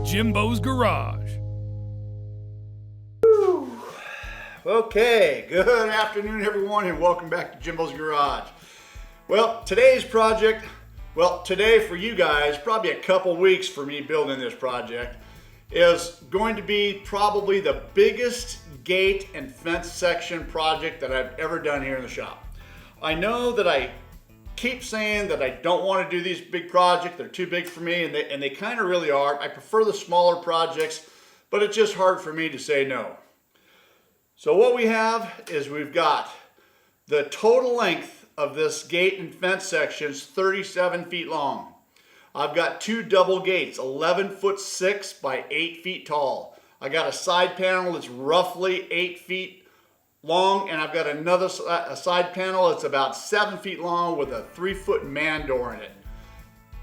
Jimbo's Garage. Okay, good afternoon everyone and welcome back to Jimbo's Garage. Well, today's project, today for you guys, probably a couple weeks for me building this project, is going to be probably the biggest gate and fence section project that I've ever done here in the shop. I know that I keep saying that I don't want to do these big projects, they're too big for me, and they kind of really are. I prefer the smaller projects, but it's just hard for me to say no. So what we have is we've got the total length of this gate and fence section is 37 feet long. I've got two double gates, 11'6" by 8 feet tall. I got a side panel that's roughly 8 feet long, and I've got another side panel that's about 7 feet long with a 3-foot man door in it.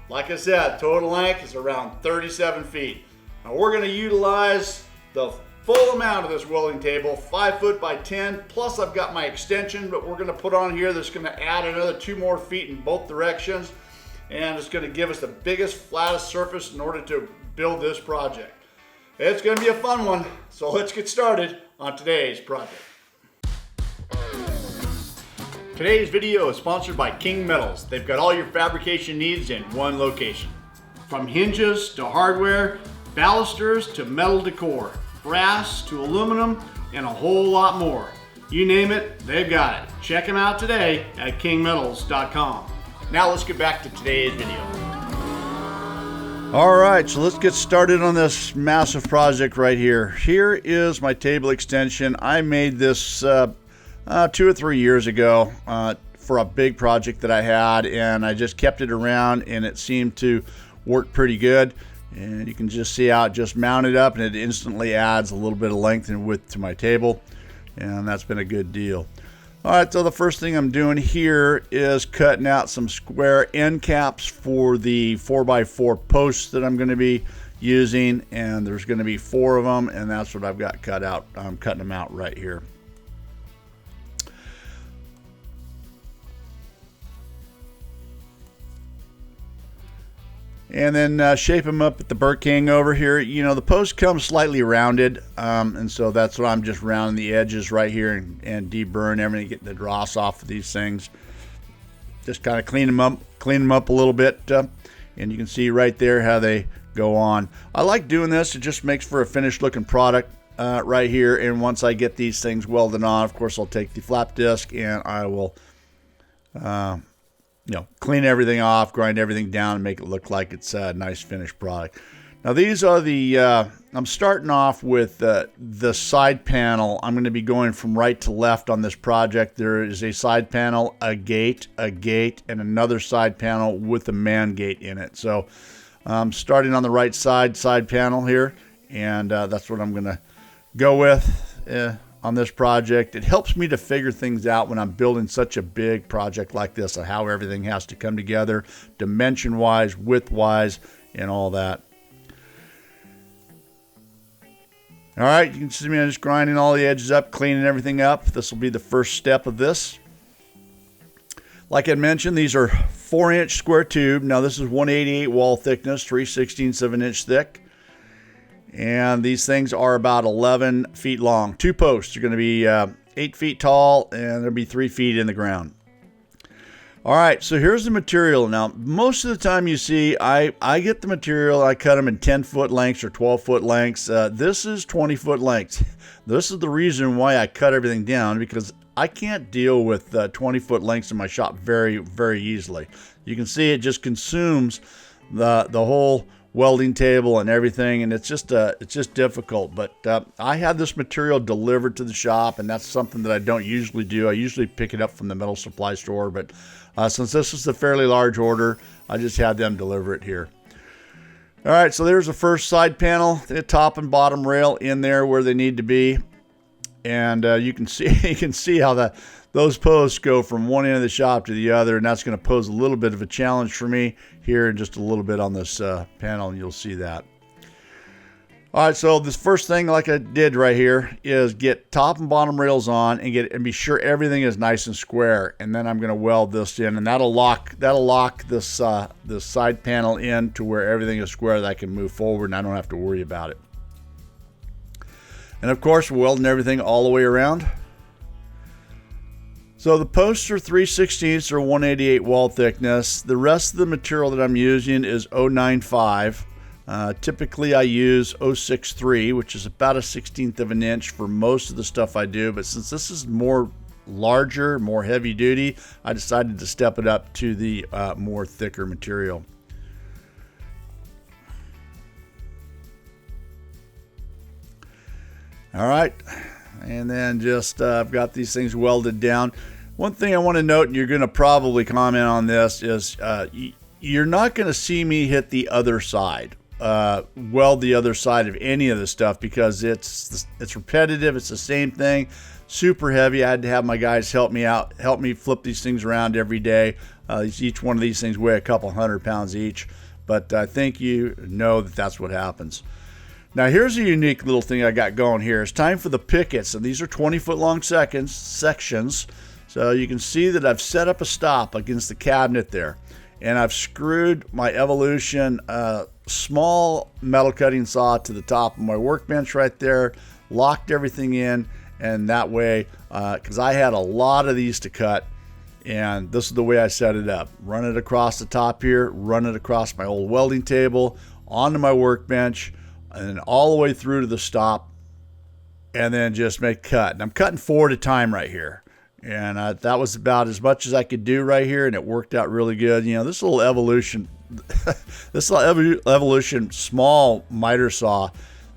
Like I said, total length is around 37 feet. Now we're going to utilize the full amount of this welding table, 5 foot by 10, plus I've got my extension that we're going to put on here that's going to add another 2 more feet in both directions, and it's going to give us the biggest, flattest surface in order to build this project. It's going to be a fun one, so let's get started on today's project. Today's video is sponsored by King Metals. They've got all your fabrication needs in one location. From hinges to hardware, balusters to metal decor, brass to aluminum, and a whole lot more. You name it, they've got it. Check them out today at kingmetals.com. Now let's get back to today's video. All right, so let's get started on this massive project right here. Here is my table extension. I made this 2 or 3 years ago for a big project that I had, and I just kept it around and it seemed to work pretty good. And you can just see how it just mounted up and it instantly adds a little bit of length and width to my table, and that's been a good deal. All right, so the first thing I'm doing here is cutting out some square end caps for the 4x4 posts that I'm going to be using, and there's going to be 4 of them, and that's what I've got cut out. I'm cutting them out right here. And then shape them up at the Burr King over here. You know, the post comes slightly rounded, and so that's why I'm just rounding the edges right here and deburring everything, getting the dross off of these things. Just kind of clean them up a little bit, and you can see right there how they go on. I like doing this. It just makes for a finished looking product right here. And once I get these things welded on, of course, I'll take the flap disc and I will clean everything off, grind everything down, and make it look like it's a nice finished product. Now these are the, I'm starting off with the side panel. I'm going to be going from right to left on this project. There is a side panel, a gate, and another side panel with a man gate in it. So I'm starting on the right side panel here, and that's what I'm going to go with on this project. It helps me to figure things out when I'm building such a big project like this, and how everything has to come together, dimension-wise, width-wise, and all that. All right, you can see me just grinding all the edges up, cleaning everything up. This will be the first step of this. Like I mentioned, these are 4-inch square tube. Now this is 188 wall thickness, 3/16 of an inch thick. And these things are about 11 feet long. 2 posts are going to be 8 feet tall, and there'll be 3 feet in the ground. All right, so here's the material. Now, most of the time you see, I get the material, I cut them in 10-foot lengths or 12-foot lengths. This is 20-foot lengths. This is the reason why I cut everything down, because I can't deal with 20-foot lengths in my shop very, very easily. You can see it just consumes the whole welding table and everything, and it's just difficult. But I had this material delivered to the shop, and that's something that I don't usually do. I usually pick it up from the metal supply store, but since this is a fairly large order, I just had them deliver it here. All right, so there's the first side panel, the top and bottom rail in there where they need to be, and you can see how those posts go from one end of the shop to the other, and that's going to pose a little bit of a challenge for me here in just a little bit on this panel, and you'll see that. All right, so this first thing, like I did right here, is get top and bottom rails on and be sure everything is nice and square. And then I'm going to weld this in, and that'll lock this this side panel in to where everything is square, that I can move forward and I don't have to worry about it. And of course, we're welding everything all the way around. So the posts are 3/16 or 188 wall thickness. The rest of the material that I'm using is 095. Typically I use 063, which is about 1/16 of an inch for most of the stuff I do, but since this is more larger, more heavy duty, I decided to step it up to the more thicker material. All right, and then just I've got these things welded down. One thing I want to note, and you're going to probably comment on this, is you're not going to see me hit the other side. Weld the other side of any of this stuff because it's repetitive. It's the same thing, super heavy. I had to have my guys help me out, help me flip these things around every day. Each one of these things weigh a couple 100 pounds each, but I think you know that that's what happens. Now here's a unique little thing I got going here. It's time for the pickets, and these are 20-foot long sections. So you can see that I've set up a stop against the cabinet there, and I've screwed my Evolution small metal cutting saw to the top of my workbench right there, locked everything in, and that way, because I had a lot of these to cut, and this is the way I set it up. Run it across the top here, run it across my old welding table, onto my workbench, and then all the way through to the stop, and then just make cut. And I'm cutting 4 at a time right here. And that was about as much as I could do right here, and it worked out really good. You know, this little Evolution, Evolution small miter saw,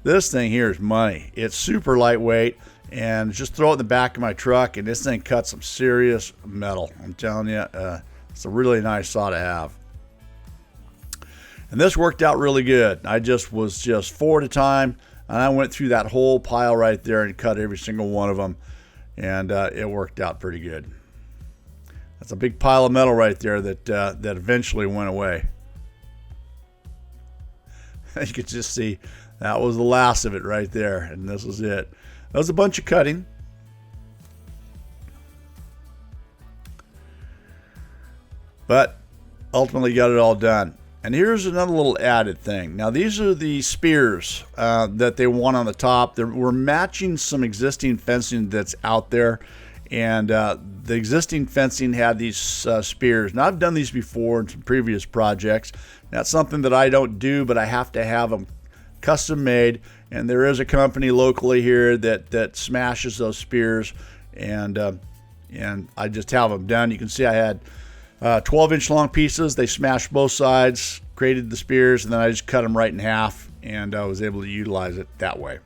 this thing here is money. It's super lightweight, and just throw it in the back of my truck, and this thing cuts some serious metal. I'm telling you, it's a really nice saw to have. And this worked out really good. I was just 4 at a time, and I went through that whole pile right there and cut every single one of them. And it worked out pretty good. That's a big pile of metal right there that eventually went away. You could just see that was the last of it right there, and this was it. That was a bunch of cutting. But ultimately got it all done. And here's another little added thing. Now these are the spears that they want on the top. We're matching some existing fencing that's out there, and the existing fencing had these spears. Now I've done these before in some previous projects. That's something that I don't do, but I have to have them custom made. And there is a company locally here that smashes those spears, and I just have them done. You can see I had 12-inch long pieces. They smashed both sides, created the spears, and then I just cut them right in half, and I was able to utilize it that way.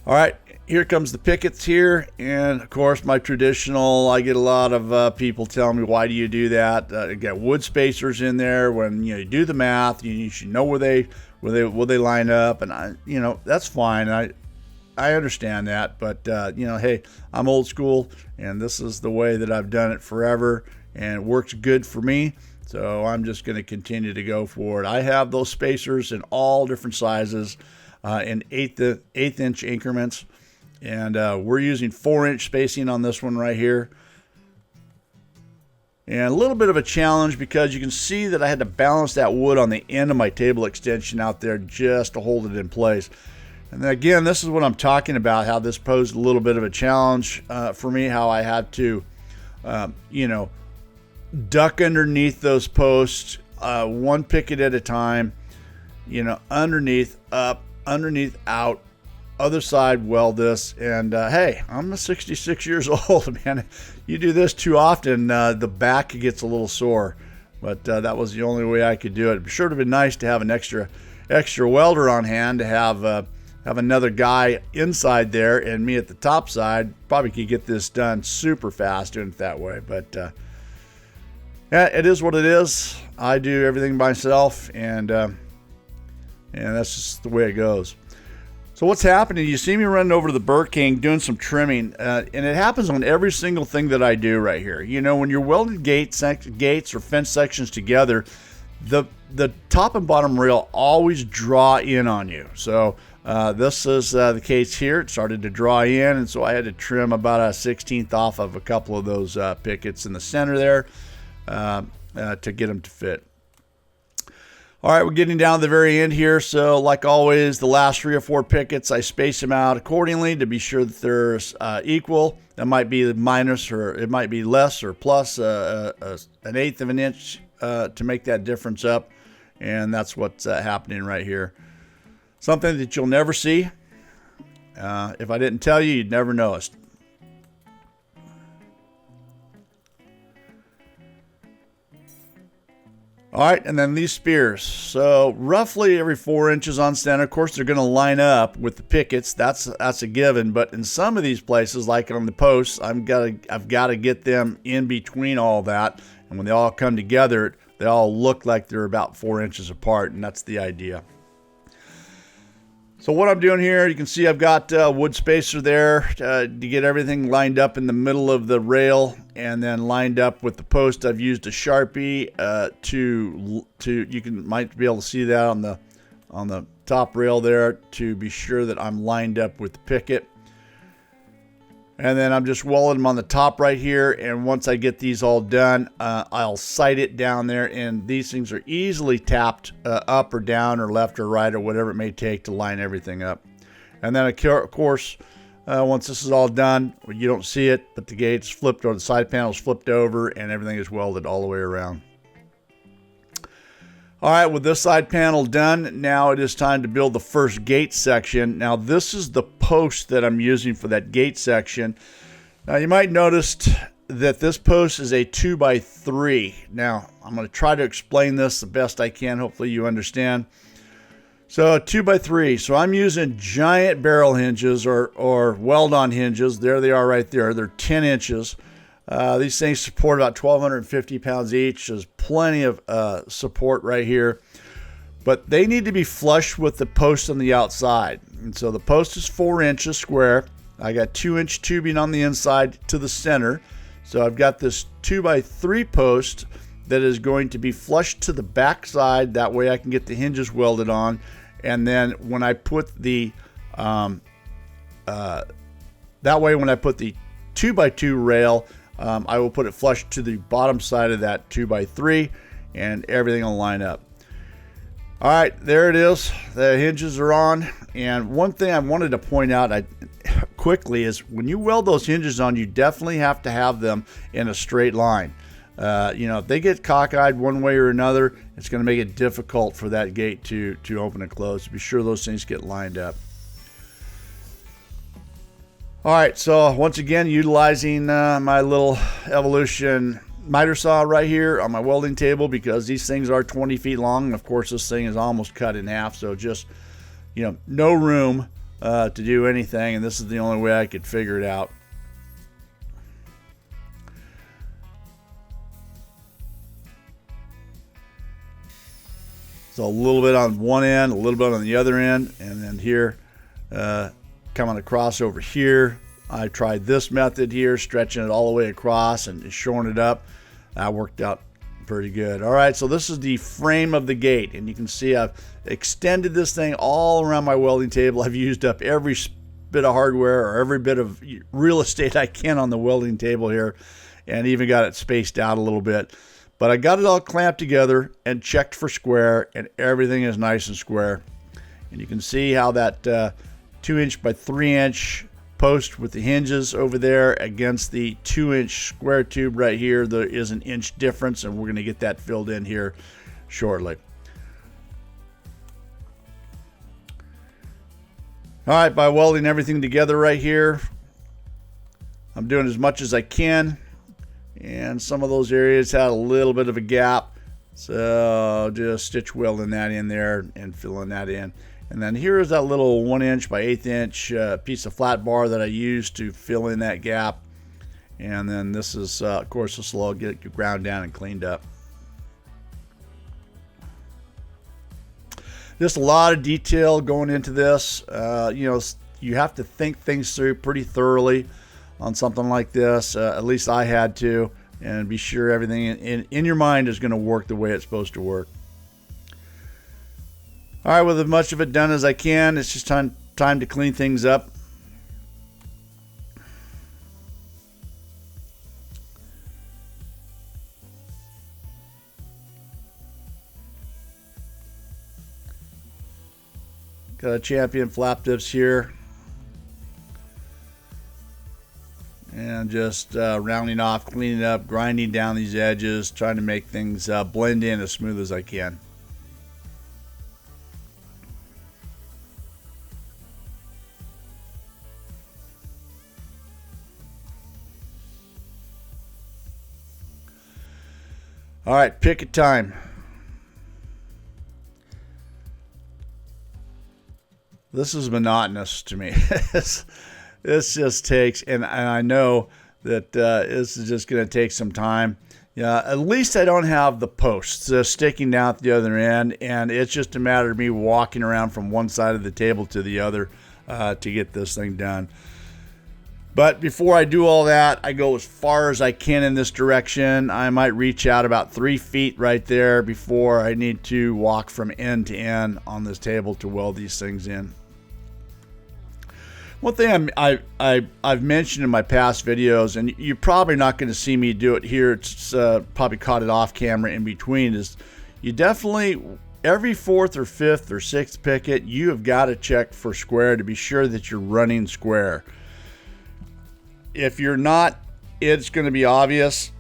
All right, here comes the pickets here, and of course my traditional, I get a lot of people telling me, why do you do that? You got wood spacers in there. When you do the math, you should know where they line up, and that's fine. I understand that, but hey, I'm old school, and this is the way that I've done it forever, and it works good for me. So I'm just going to continue to go for it. I have those spacers in all different sizes, in eighth inch increments, and we're using 4-inch spacing on this one right here. And a little bit of a challenge because you can see that I had to balance that wood on the end of my table extension out there just to hold it in place. And then again, this is what I'm talking about, how this posed a little bit of a challenge for me, how I had to, duck underneath those posts, one picket at a time, underneath, up, underneath, out, other side, weld this. And hey, I'm 66 years old, man. You do this too often, the back gets a little sore. But that was the only way I could do it. It sure would have been nice to have an extra welder on hand, to have another guy inside there and me at the top side. Probably could get this done super fast doing it that way. But yeah, it is what it is. I do everything myself, and that's just the way it goes. So what's happening, you see me running over to the Burr King doing some trimming, and it happens on every single thing that I do right here. When you're welding gates or fence sections together, the top and bottom rail always draw in on you. So this is the case here. It started to draw in, and so I had to trim about a 1/16 off of a couple of those pickets in the center there to get them to fit. All right, we're getting down to the very end here. So like always, the last 3 or 4 pickets, I space them out accordingly to be sure that they're equal. That might be minus, or it might be less or plus an 1/8 of an inch to make that difference up. And that's what's happening right here. Something that you'll never see. If I didn't tell you, you'd never notice. All right, and then these spears. So roughly every 4 inches on center. Of course, they're going to line up with the pickets. That's a given. But in some of these places, like on the posts, I've got to get them in between all that. And when they all come together, they all look like they're about 4 inches apart, and that's the idea. So what I'm doing here, you can see I've got wood spacer there to get everything lined up in the middle of the rail, and then lined up with the post. I've used a Sharpie might be able to see that on the top rail there, to be sure that I'm lined up with the picket. And then I'm just welding them on the top right here, and once I get these all done, I'll sight it down there, and these things are easily tapped up or down or left or right or whatever it may take to line everything up. And then of course, once this is all done, you don't see it, but the gate's flipped, or the side panel's flipped over, and everything is welded all the way around. All right, with this side panel done, now it is time to build the first gate section. Now this is the post that I'm using for that gate section. Now you might notice that this post is a 2x3. Now I'm going to try to explain this the best I can. Hopefully you understand. So 2x3. So I'm using giant barrel hinges or weld-on hinges. There they are right there. They're 10 inches. These things support about 1,250 pounds each. There's plenty of support right here, but they need to be flush with the post on the outside. And so the post is 4 inches square. I got 2-inch tubing on the inside to the center. So I've got this 2x3 post that is going to be flush to the back side. That way I can get the hinges welded on. And then when I put the 2x2 rail, I will put it flush to the bottom side of that 2x3, and everything will line up. All right, there it is. The hinges are on. And one thing I wanted to point out quickly is when you weld those hinges on, you definitely have to have them in a straight line. If they get cockeyed one way or another, it's going to make it difficult for that gate to open and close. Be sure those things get lined up. All right, so once again, utilizing my little Evolution miter saw right here on my welding table, because these things are 20 feet long. And of course, this thing is almost cut in half, so just, no room to do anything, and this is the only way I could figure it out. So a little bit on one end, a little bit on the other end, and then here, coming across over here. I tried this method here, stretching it all the way across and shoring it up. That worked out pretty good. All right, so this is the frame of the gate, and you can see I've extended this thing all around my welding table. I've used up every bit of hardware or every bit of real estate I can on the welding table here, and even got it spaced out a little bit. But I got it all clamped together and checked for square, and everything is nice and square. And you can see how that 2-inch by 3-inch post with the hinges over there against the 2-inch square tube right here, there is an inch difference, and we're going to get that filled in here shortly. All right, by welding everything together right here, I'm doing as much as I can, and some of those areas had a little bit of a gap, so just stitch welding that in there and filling that in. And then here is that little 1-inch by 1/8 inch piece of flat bar that I used to fill in that gap. And then this is, of course, this will all get ground down and cleaned up. Just a lot of detail going into this. You have to think things through pretty thoroughly on something like this. At least I had to, and be sure everything in your mind is going to work the way it's supposed to work. All right, with as much of it done as I can, it's just time to clean things up. Got a champion flap tips here. And just rounding off, cleaning up, grinding down these edges, trying to make things blend in as smooth as I can. All right, picket time. This is monotonous to me. This just takes, and I know that this is just going to take some time. Yeah, at least I don't have the posts sticking down at the other end, and it's just a matter of me walking around from one side of the table to the other to get this thing done. But before I do all that, I go as far as I can in this direction. I might reach out about 3 feet right there before I need to walk from end to end on this table to weld these things in. One thing I've mentioned in my past videos, and you're probably not going to see me do it here, it's probably caught it off camera in between, is you definitely, every 4th or 5th or 6th picket, you have got to check for square to be sure that you're running square. If you're not, it's going to be obvious.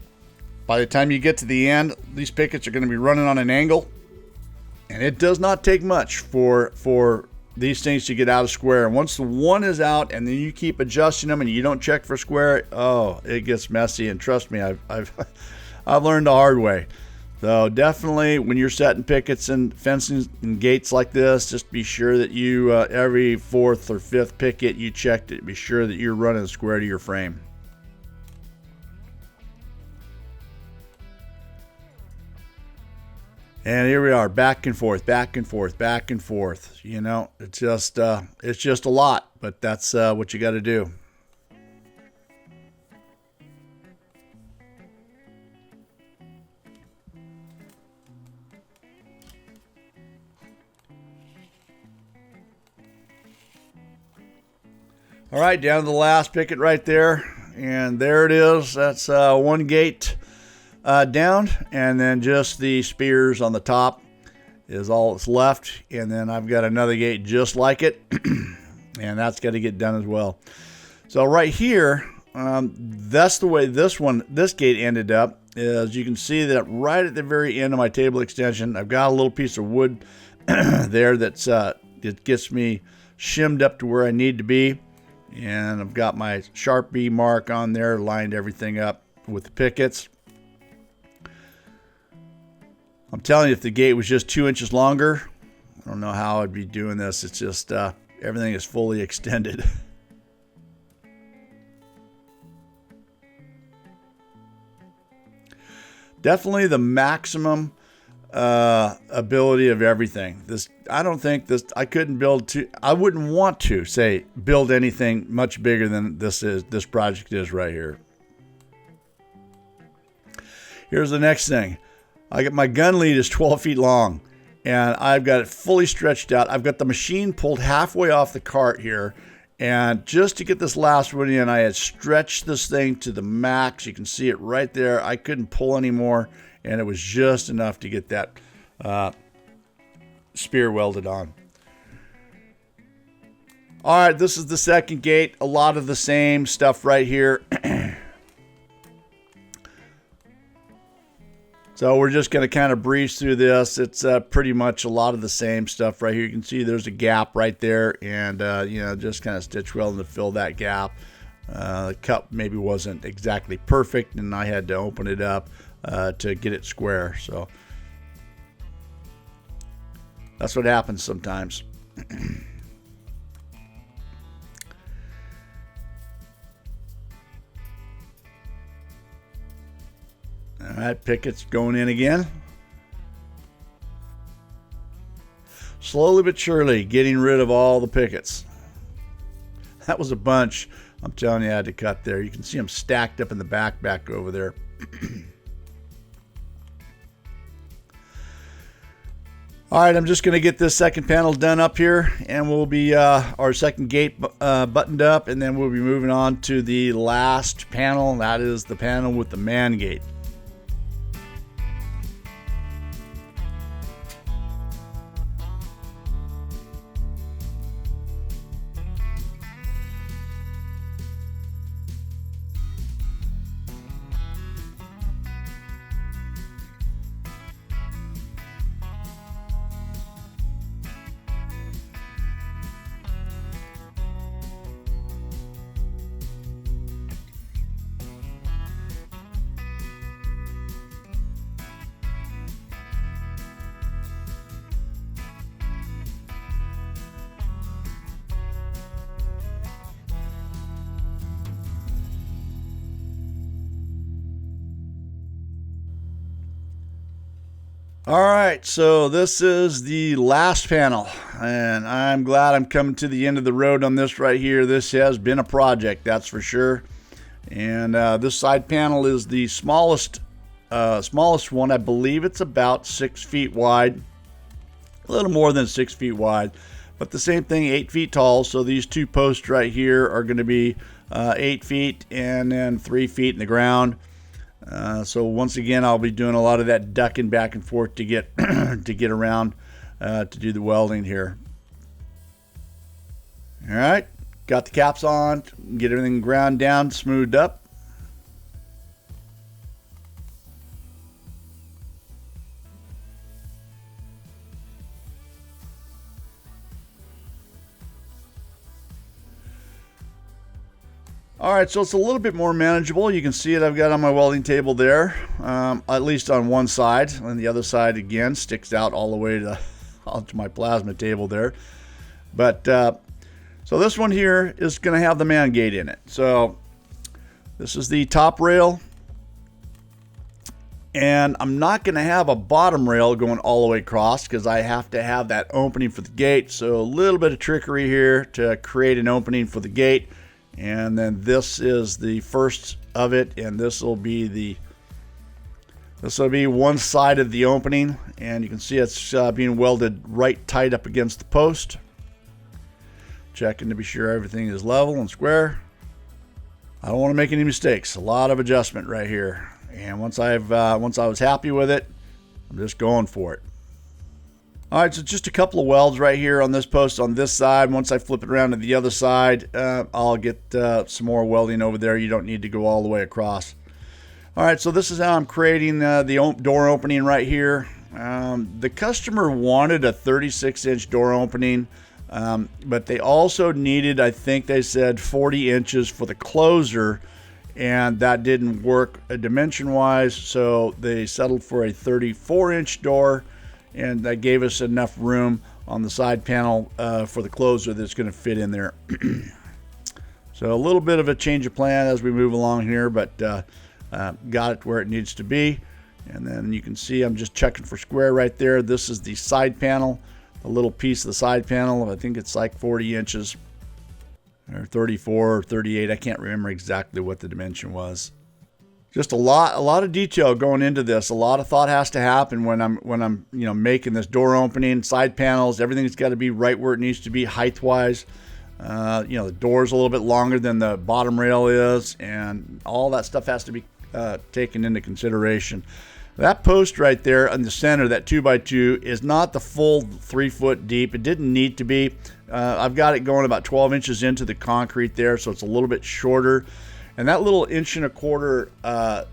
By the time you get to the end, these pickets are going to be running on an angle, and it does not take much for these things to get out of square. And once the one is out and then you keep adjusting them and you don't check for square, oh, it gets messy. And trust me, I've learned the hard way. So definitely when you're setting pickets and fencing and gates like this, just be sure that you every 4th or 5th picket you checked it. Be sure that you're running square to your frame. And here we are, back and forth, back and forth, back and forth. You know, it's just a lot, but that's what you got to do. All right, down to the last picket right there, and there it is. That's one gate down, and then just the spears on the top is all that's left. And then I've got another gate just like it, and that's got to get done as well. So right here, that's the way this gate ended up. As you can see that right at the very end of my table extension, I've got a little piece of wood there that's it gets me shimmed up to where I need to be. And I've got my Sharpie mark on there, lined everything up with the pickets. I'm telling you, if the gate was just 2 inches longer, I don't know how I'd be doing this. It's just everything is fully extended. Definitely the maximum ability of everything. I wouldn't want to say build anything much bigger than this project is right here. Here's the next thing. My gun lead is 12 feet long, and I've got it fully stretched out. I've got the machine pulled halfway off the cart here, and just to get this last one in, I had stretched this thing to the max. You can see it right there. I couldn't pull anymore, and it was just enough to get that spear welded on. All right, this is the second gate. A lot of the same stuff right here. So we're just going to kind of breeze through this. It's pretty much a lot of the same stuff right here. You can see there's a gap right there, and just kind of stitch welding to fill that gap. The cup maybe wasn't exactly perfect, and I had to open it up to get it square. So that's what happens sometimes. All right, pickets going in again. Slowly but surely getting rid of all the pickets. That was a bunch. I'm telling you, I had to cut there. You can see them stacked up in the back over there. All right, I'm just going to get this second panel done up here, and we'll be our second gate buttoned up, and then we'll be moving on to the last panel. That is the panel with the man gate. All right, so this is the last panel, and I'm glad I'm coming to the end of the road on this right here. This has been a project, that's for sure. And this side panel is the smallest one. I believe it's about 6 feet wide, a little more than 6 feet wide, but the same thing, 8 feet tall. So these two posts right here are going to be 8 feet and then 3 feet in the ground. So once again, I'll be doing a lot of that ducking back and forth to get to get around to do the welding here. All right, got the caps on, get everything ground down, smoothed up. All right, so it's a little bit more manageable. You can see it, I've got on my welding table there, at least on one side, and the other side again sticks out all the way to onto my plasma table there. But so this one here is going to have the man gate in it. So this is the top rail, and I'm not going to have a bottom rail going all the way across because I have to have that opening for the gate. So a little bit of trickery here to create an opening for the gate. And then this is the first of it, and this will be one side of the opening, and you can see it's being welded right tight up against the post. Checking to be sure everything is level and square. I don't want to make any mistakes. A lot of adjustment right here, and once I was happy with it, I'm just going for it. All right, so just a couple of welds right here on this post on this side. Once I flip it around to the other side, I'll get some more welding over there. You don't need to go all the way across. All right, so this is how I'm creating the door opening right here. The customer wanted a 36-inch door opening, but they also needed, I think they said 40 inches for the closer, and that didn't work dimension-wise, so they settled for a 34-inch door. And that gave us enough room on the side panel for the closer that's going to fit in there. So a little bit of a change of plan as we move along here, but got it where it needs to be. And then you can see I'm just checking for square right there. This is the side panel, a little piece of the side panel. I think it's like 40 inches or 34 or 38. I can't remember exactly what the dimension was. Just a lot of detail going into this. A lot of thought has to happen when I'm making this door opening, side panels. Everything's got to be right where it needs to be height wise. The door's a little bit longer than the bottom rail is, and all that stuff has to be taken into consideration. That post right there in the center, that 2x2, is not the full 3 foot deep. It didn't need to be. I've got it going about 12 inches into the concrete there, so it's a little bit shorter. And that little 1.25 inch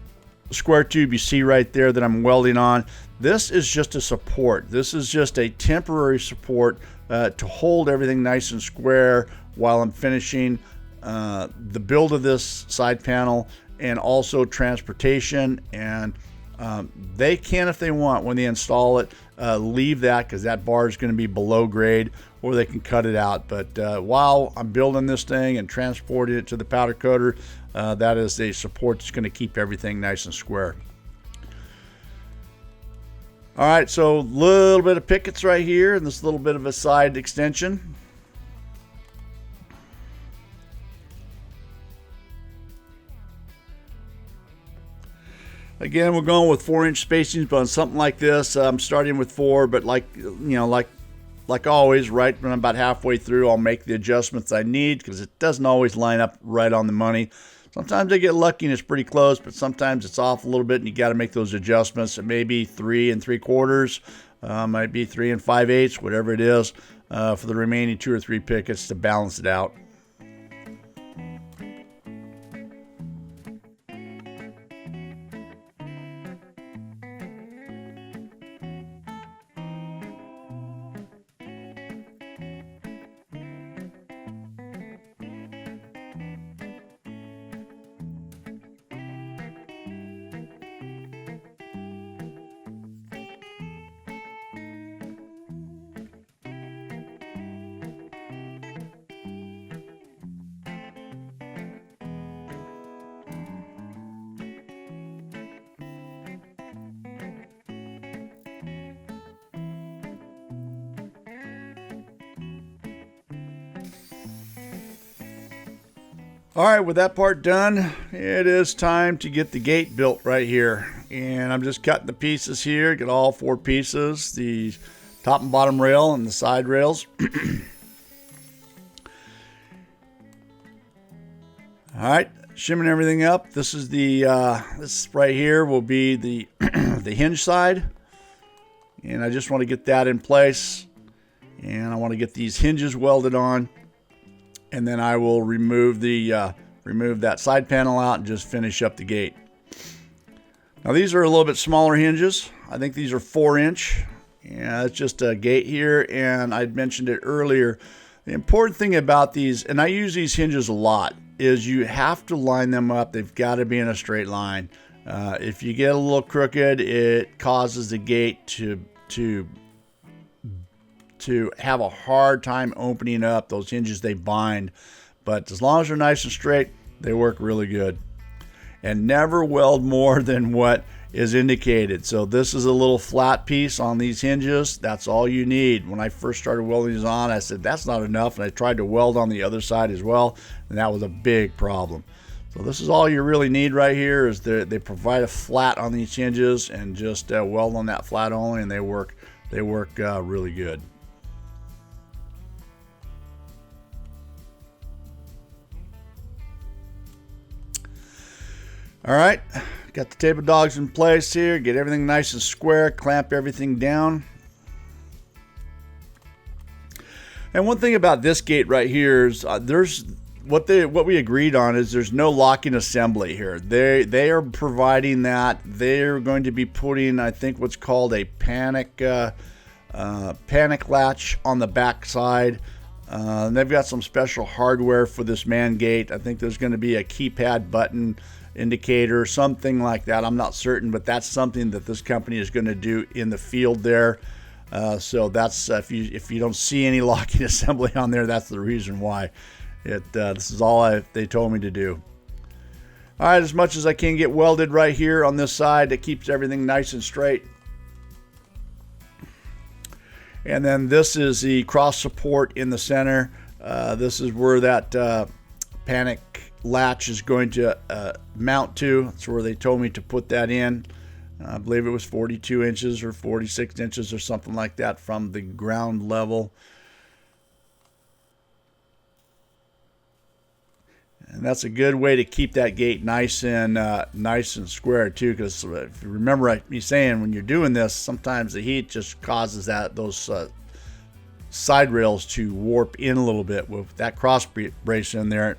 square tube you see right there that I'm welding on, this is just a support. This is just a temporary support to hold everything nice and square while I'm finishing the build of this side panel and also transportation. And they can, if they want, when they install it, leave that because that bar is going to be below grade, or they can cut it out. But while I'm building this thing and transporting it to the powder coater, that is a support that's going to keep everything nice and square. All right, so a little bit of pickets right here and this little bit of a side extension. Again, we're going with 4-inch spacings, but on something like this, I'm starting with 4, but like always, right when I'm about halfway through, I'll make the adjustments I need because it doesn't always line up right on the money. Sometimes I get lucky and it's pretty close, but sometimes it's off a little bit and you got to make those adjustments. It may be 3 3/4, might be 3 5/8, whatever it is, for the remaining 2 or 3 pickets to balance it out. All right, with that part done, it is time to get the gate built right here. And I'm just cutting the pieces here, get all 4 pieces, the top and bottom rail and the side rails. All right, shimming everything up. This is the, this right here will be the, the hinge side. And I just want to get that in place. And I want to get these hinges welded on. And then I will remove the remove that side panel out and just finish up the gate. Now these are a little bit smaller hinges. I think these are 4-inch. Yeah, it's just a gate here, and I mentioned it earlier. The important thing about these, and I use these hinges a lot, is you have to line them up. They've got to be in a straight line. If you get a little crooked, it causes the gate to have a hard time opening up. Those hinges, they bind, but as long as they're nice and straight, they work really good. And never weld more than what is indicated. So this is a little flat piece on these hinges. That's all you need. When I first started welding these on, I said that's not enough, and I tried to weld on the other side as well, and that was a big problem. So this is all you really need right here, is they provide a flat on these hinges, and just weld on that flat only, and they work really good. All right, got the table dogs in place here. Get everything nice and square, clamp everything down. And one thing about this gate right here is there's what we agreed on is there's no locking assembly here. They are providing that. They're going to be putting, I think, what's called a panic latch on the back side. And they've got some special hardware for this man gate. I think there's going to be a keypad button indicator, something like that. I'm not certain, but that's something that this company is going to do in the field there. So that's if you don't see any locking assembly on there, that's the reason why. This is all they told me to do. All right, as much as I can get welded right here on this side, it keeps everything nice and straight. And then this is the cross support in the center. This is where that panic latch is going to mount to. That's where they told me to put that in. I believe it was 42 inches or 46 inches or something like that from the ground level. And that's a good way to keep that gate nice and square too, because if you remember me saying, when you're doing this, sometimes the heat just causes those side rails to warp in a little bit. With that cross brace in there,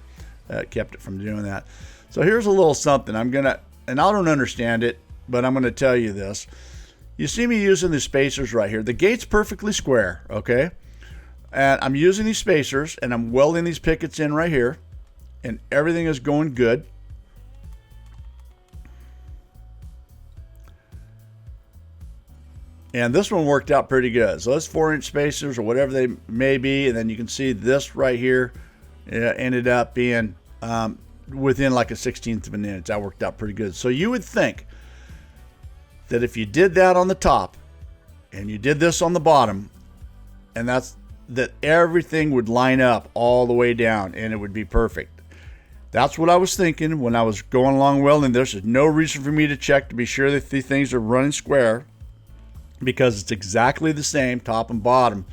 kept it from doing that. So here's a little something and I don't understand it, but I'm gonna tell you this. You see me using the spacers right here. The gate's perfectly square, okay? And I'm using these spacers and I'm welding these pickets in right here, and everything is going good. And this one worked out pretty good. So it's 4-inch spacers or whatever they may be, and then you can see this right here ended up being within like a 1/16 of an inch. That worked out pretty good. So you would think that if you did that on the top and you did this on the bottom, and that everything would line up all the way down and it would be perfect. That's what I was thinking when I was going along welding. There's no reason for me to check to be sure that the things are running square, because it's exactly the same top and bottom.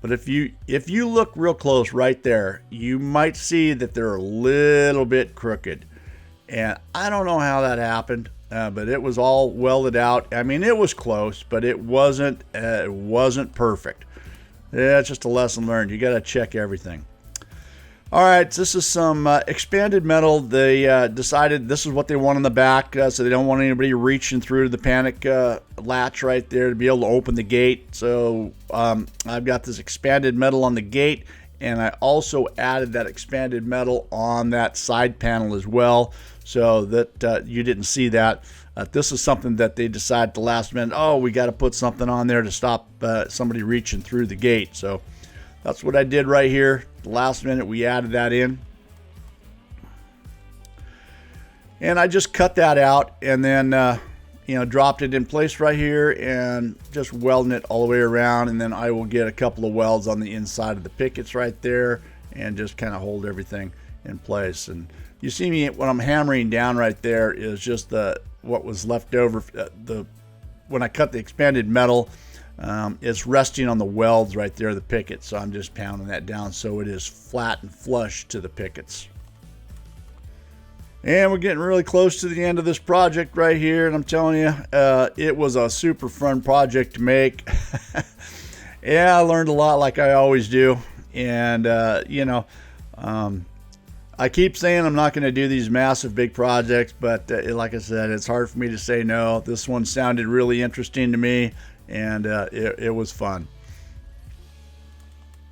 But if you look real close right there, you might see that they're a little bit crooked. And I don't know how that happened, but it was all welded out. I mean, it was close, but it wasn't perfect. Yeah, it's just a lesson learned. You got to check everything. All right, this is some expanded metal. They decided this is what they want on the back, so they don't want anybody reaching through the panic latch right there to be able to open the gate. So I've got this expanded metal on the gate, and I also added that expanded metal on that side panel as well, so that you didn't see that. This is something that they decided at the last minute, oh, we got to put something on there to stop somebody reaching through the gate. So that's what I did right here. The last minute we added that in. And I just cut that out and then dropped it in place right here and just welding it all the way around. And then I will get a couple of welds on the inside of the pickets right there and just kind of hold everything in place. And you see me when I'm hammering down right there is just what was left over. When I cut the expanded metal, it's resting on the welds right there, the pickets. So I'm just pounding that down so it is flat and flush to the pickets. And we're getting really close to the end of this project right here. And I'm telling you, it was a super fun project to make. Yeah, I learned a lot like I always do. And, I keep saying I'm not going to do these massive big projects, but like I said, it's hard for me to say no. This one sounded really interesting to me, and it was fun.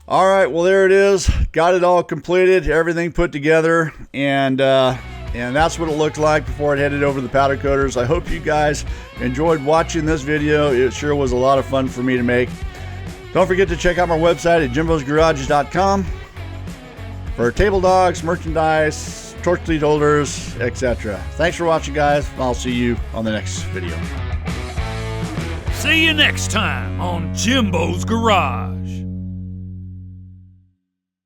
All right, well, there it is. Got it all completed, everything put together, and that's what it looked like before it headed over to the powder coaters. I hope you guys enjoyed watching this video. It sure was a lot of fun for me to make. Don't forget to check out my website at JIMBO'S for table dogs, merchandise, torch lead holders, etc. Thanks for watching, guys. I'll see you on the next video. See you next time on Jimbo's Garage.